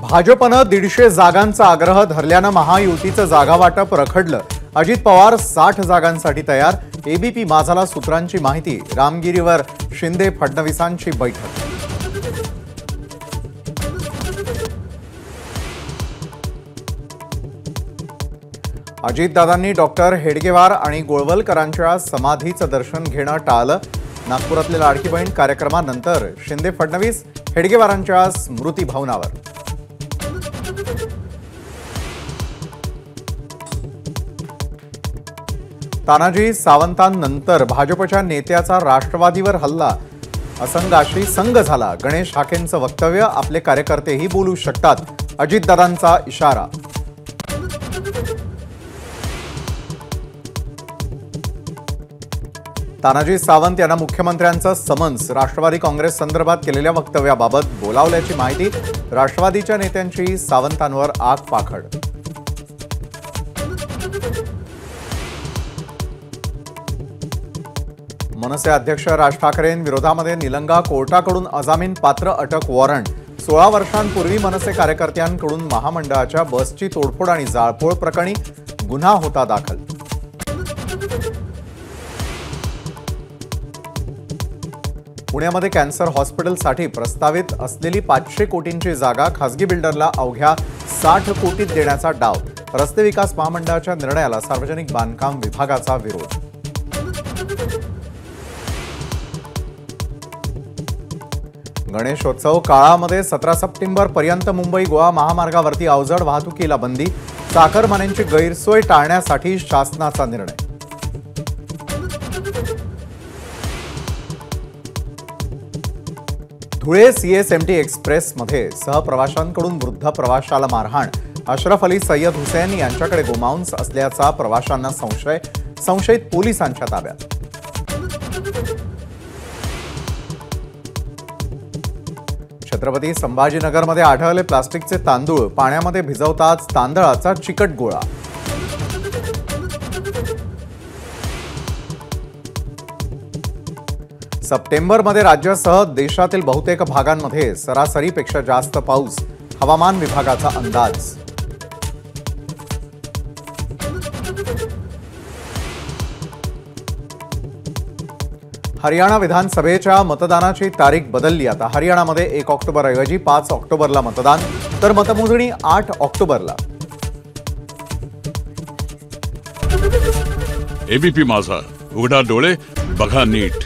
भाजपनं 150 जागांचा आग्रह धरल्यानं महायुतीचं जागावाटप रखडलं। अजित पवार 60 जागांसाठी तयार। एबीपी माझाला सूत्रांची माहिती। रामगिरीवर शिंदे फडणवीसांची बैठक। अजितदादांनी डॉक्टर हेडगेवार आणि गोळवलकरांच्या समाधीचं दर्शन घेणं टाळलं। नागपुरातल्या लाडकी बहीण कार्यक्रमानंतर शिंदे फडणवीस हेडगेवारांच्या स्मृती भवनावर। तानाजी सावंतांनंतर भाजपच्या नेत्याचा राष्ट्रवादीवर हल्ला। असंगाशी संघ झाला। गणेश हाकेंचं वक्तव्य। आपले कार्यकर्तेही बोलू शकतात, अजितदादांचा इशारा। तानाजी सावंत यांना मुख्यमंत्र्यांचं समन्स। राष्ट्रवादी काँग्रेस संदर्भात केलेल्या वक्तव्याबाबत बोलावल्याची माहिती। राष्ट्रवादीच्या नेत्यांची सावंतांवर आग पाखड। मनसे अध्यक्ष राज ठाकरेंविरोधामध्ये निलंगा कोर्टाकडून अजामीन पात्र अटक वॉरंट। 16 वर्षांपूर्वी मनसे कार्यकर्त्यांकडून महामंडळाच्या बसची तोडफोड आणि जाळपोळ प्रकरणी गुन्हा होता दाखल। पुण्यामध्ये कॅन्सर हॉस्पिटलसाठी प्रस्तावित असलेली 500 कोटींची जागा खासगी बिल्डरला अवघ्या 60 कोटीत देण्याचा डाव। रस्ते विकास महामंडळाच्या निर्णयाला सार्वजनिक बांधकाम विभागाचा विरोध। गणेशोत्सव काळामध्ये 17 सप्टेंबर पर्यंत मुंबई गोवा महामार्गावरती अवजड वाहतुकीला बंदी। चाकरमान्यांची गैरसोय टाळण्यासाठी शासनाचा निर्णय। धुळे सीएसएमटी एक्सप्रेसमध्ये सहप्रवाशांकडून वृद्ध प्रवाशाला मारहाण। अशरफ अली सय्यद हुसैन यांच्याकडे गोमांस असल्याचा प्रवाशांना संशय। संशयित पोलिसांच्या ताब्यात। छत्रपती संभाजीनगरमध्ये आढळले प्लास्टिकचे तांदूळ। पाण्यामध्ये भिजवताच तांदळाचा चिकट गोळा। सप्टेंबरमध्ये राज्यासह देशातील बहुतेक भागांमध्ये सरासरीपेक्षा जास्त पाऊस। हवामान विभागाचा अंदाज। हरियाणा विधानसभेच्या मतदानाची तारीख बदलली। आता हरियाणामध्ये 1 ऑक्टोबर ऐवजी 5 ऑक्टोबरला मतदान, तर मतमोजणी 8 ऑक्टोबरला। एबीपी माझा, उघडा डोळे बघा नीट।